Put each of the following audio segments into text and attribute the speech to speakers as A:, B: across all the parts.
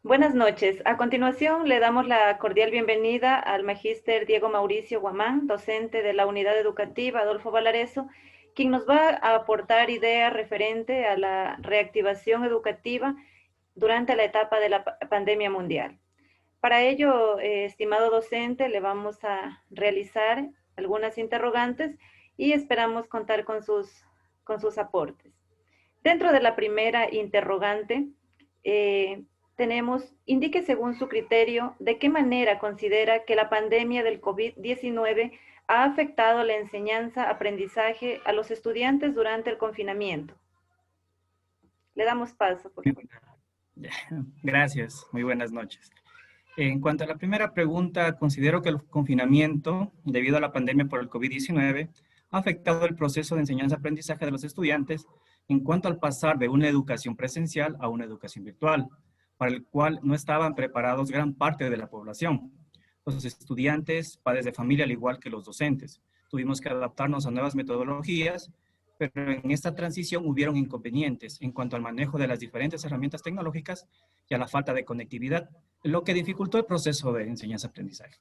A: Buenas noches. A continuación, le damos la cordial bienvenida al magíster Diego Mauricio Guamán, docente de la Unidad Educativa Adolfo Valareso, quien nos va a aportar ideas referente a la reactivación educativa durante la etapa de la pandemia mundial. Para ello, estimado docente, le vamos a realizar algunas interrogantes y esperamos contar con sus aportes. Dentro de la primera interrogante, indique según su criterio de qué manera considera que la pandemia del COVID-19 ha afectado la enseñanza-aprendizaje a los estudiantes durante el confinamiento. Le damos paso, por favor.
B: Gracias, muy buenas noches. En cuanto a la primera pregunta, considero que el confinamiento, debido a la pandemia por el COVID-19, ha afectado el proceso de enseñanza-aprendizaje de los estudiantes en cuanto al pasar de una educación presencial a una educación virtual, para el cual no estaban preparados gran parte de la población. Los estudiantes, padres de familia, al igual que los docentes, tuvimos que adaptarnos a nuevas metodologías, pero en esta transición hubieron inconvenientes en cuanto al manejo de las diferentes herramientas tecnológicas y a la falta de conectividad, lo que dificultó el proceso de enseñanza-aprendizaje.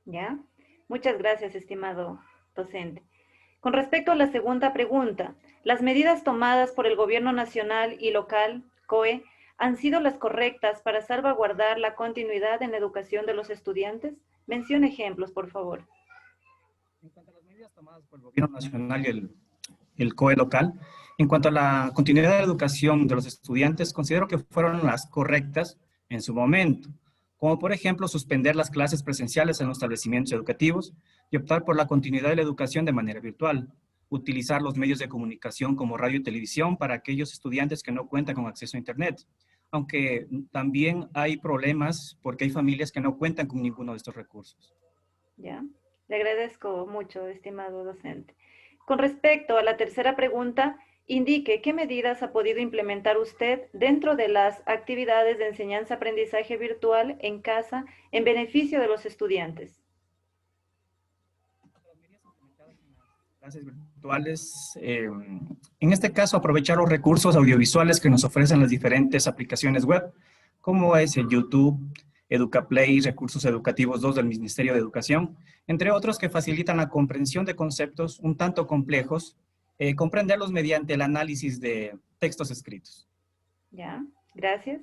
A: ¿Ya? Muchas gracias, estimado docente. Con respecto a la segunda pregunta, ¿las medidas tomadas por el Gobierno nacional y local, COE, han sido las correctas para salvaguardar la continuidad en la educación de los estudiantes? Mencione ejemplos, por favor.
B: En cuanto a las medidas tomadas por el Gobierno nacional y el COE local, en cuanto a la continuidad de la educación de los estudiantes, considero que fueron las correctas en su momento, como por ejemplo suspender las clases presenciales en los establecimientos educativos y optar por la continuidad de la educación de manera virtual, utilizar los medios de comunicación como radio y televisión para aquellos estudiantes que no cuentan con acceso a Internet, aunque también hay problemas porque hay familias que no cuentan con ninguno de estos recursos.
A: Ya, le agradezco mucho, estimado docente. Con respecto a la tercera pregunta, indique qué medidas ha podido implementar usted dentro de las actividades de enseñanza-aprendizaje virtual en casa en beneficio de los estudiantes.
B: Las medidas implementadas en las clases virtuales, en este caso aprovechar los recursos audiovisuales que nos ofrecen las diferentes aplicaciones web, como es el YouTube, EducaPlay, Recursos Educativos 2 del Ministerio de Educación, entre otros que facilitan la comprensión de conceptos un tanto complejos, comprenderlos mediante el análisis de textos escritos.
A: Ya, gracias.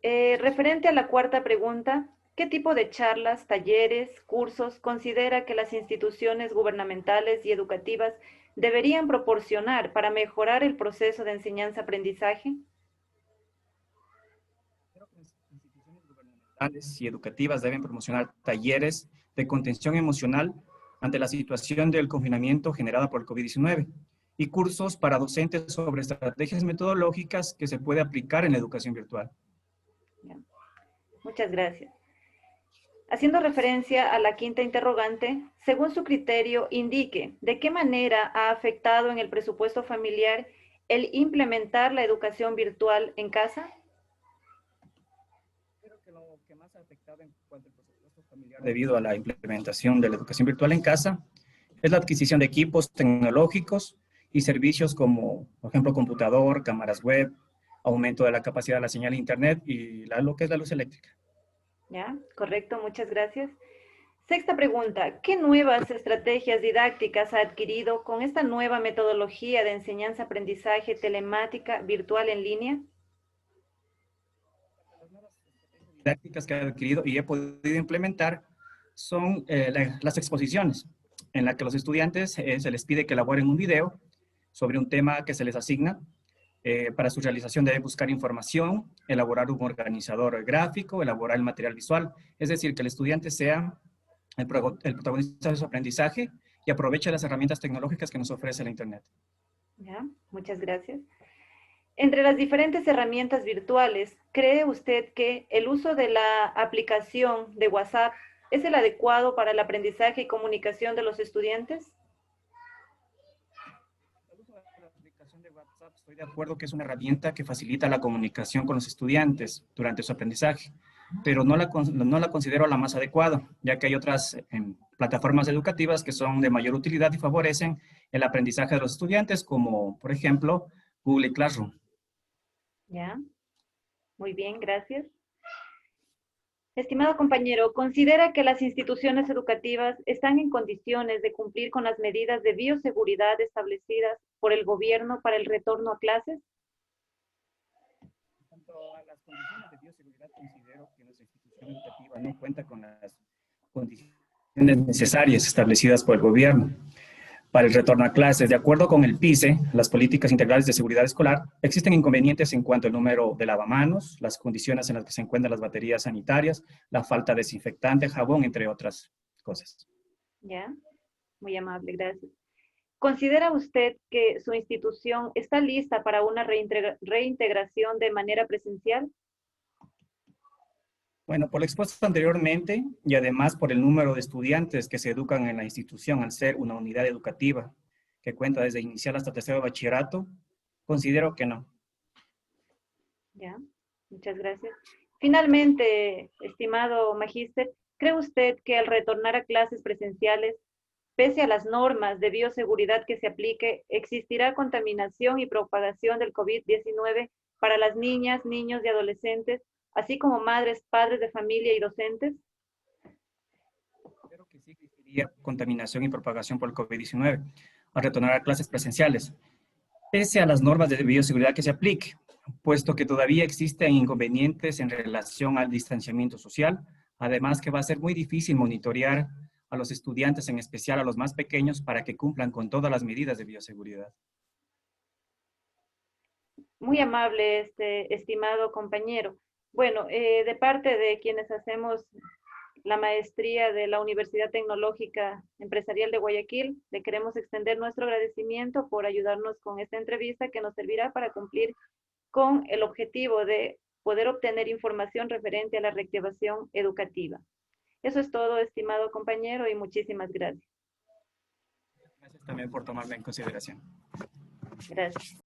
A: Referente a la cuarta pregunta, ¿qué tipo de charlas, talleres, cursos considera que las instituciones gubernamentales y educativas deberían proporcionar para mejorar el proceso de enseñanza-aprendizaje?
B: Instituciones gubernamentales y educativas deben promocionar talleres de contención emocional ante la situación del confinamiento generada por el COVID-19 y cursos para docentes sobre estrategias metodológicas que se puede aplicar en la educación virtual.
A: Bien. Muchas gracias. Haciendo referencia a la quinta interrogante, según su criterio, indique de qué manera ha afectado en el presupuesto familiar el implementar la educación virtual en casa.
B: Creo que lo que más ha afectado en cuanto al presupuesto familiar debido a la implementación de la educación virtual en casa es la adquisición de equipos tecnológicos y servicios como, por ejemplo, computador, cámaras web, aumento de la capacidad de la señal de internet y lo que es la luz eléctrica.
A: Ya, correcto, muchas gracias. Sexta pregunta, ¿qué nuevas estrategias didácticas ha adquirido con esta nueva metodología de enseñanza-aprendizaje telemática virtual en línea?
B: Las nuevas estrategias didácticas que he adquirido y he podido implementar son las exposiciones, en la que los estudiantes se les pide que elaboren un video sobre un tema que se les asigna. Para su realización deben buscar información, elaborar un organizador gráfico, elaborar el material visual, es decir, que el estudiante sea el protagonista de su aprendizaje y aproveche las herramientas tecnológicas que nos ofrece la Internet.
A: Ya, muchas gracias. Entre las diferentes herramientas virtuales, ¿cree usted que el uso de la aplicación de WhatsApp es el adecuado para el aprendizaje y comunicación de los estudiantes?
B: El uso de la aplicación de WhatsApp, estoy de acuerdo que es una herramienta que facilita la comunicación con los estudiantes durante su aprendizaje, pero no la considero la más adecuada, ya que hay otras plataformas educativas que son de mayor utilidad y favorecen el aprendizaje de los estudiantes, como por ejemplo Google Classroom.
A: Ya. Muy bien, gracias. Estimado compañero, ¿considera que las instituciones educativas están en condiciones de cumplir con las medidas de bioseguridad establecidas por el gobierno para el retorno a clases?
B: En cuanto a las condiciones de bioseguridad, considero que nuestra institución educativa no cuenta con las condiciones necesarias establecidas por el gobierno para el retorno a clases. De acuerdo con el PICE, las políticas integrales de seguridad escolar, existen inconvenientes en cuanto al número de lavamanos, las condiciones en las que se encuentran las baterías sanitarias, la falta de desinfectante, jabón, entre otras cosas.
A: Ya, muy amable, gracias. ¿Considera usted que su institución está lista para una reintegración de manera presencial?
B: Bueno, por lo expuesto anteriormente y además por el número de estudiantes que se educan en la institución al ser una unidad educativa que cuenta desde inicial hasta tercero de bachillerato, considero que no.
A: Ya, muchas gracias. Finalmente, estimado magíster, ¿cree usted que al retornar a clases presenciales, pese a las normas de bioseguridad que se aplique, existirá contaminación y propagación del COVID-19 para las niñas, niños y adolescentes, así como madres, padres de familia y docentes?
B: Considero que sí existiría contaminación y propagación por el COVID-19 al retornar a clases presenciales, pese a las normas de bioseguridad que se aplique, puesto que todavía existen inconvenientes en relación al distanciamiento social, además que va a ser muy difícil monitorear a los estudiantes, en especial a los más pequeños, para que cumplan con todas las medidas de bioseguridad.
A: Muy amable, estimado compañero. Bueno, de parte de quienes hacemos la maestría de la Universidad Tecnológica Empresarial de Guayaquil, le queremos extender nuestro agradecimiento por ayudarnos con esta entrevista que nos servirá para cumplir con el objetivo de poder obtener información referente a la reactivación educativa. Eso es todo, estimado compañero, y muchísimas gracias.
B: Gracias también por tomarme en consideración.
A: Gracias.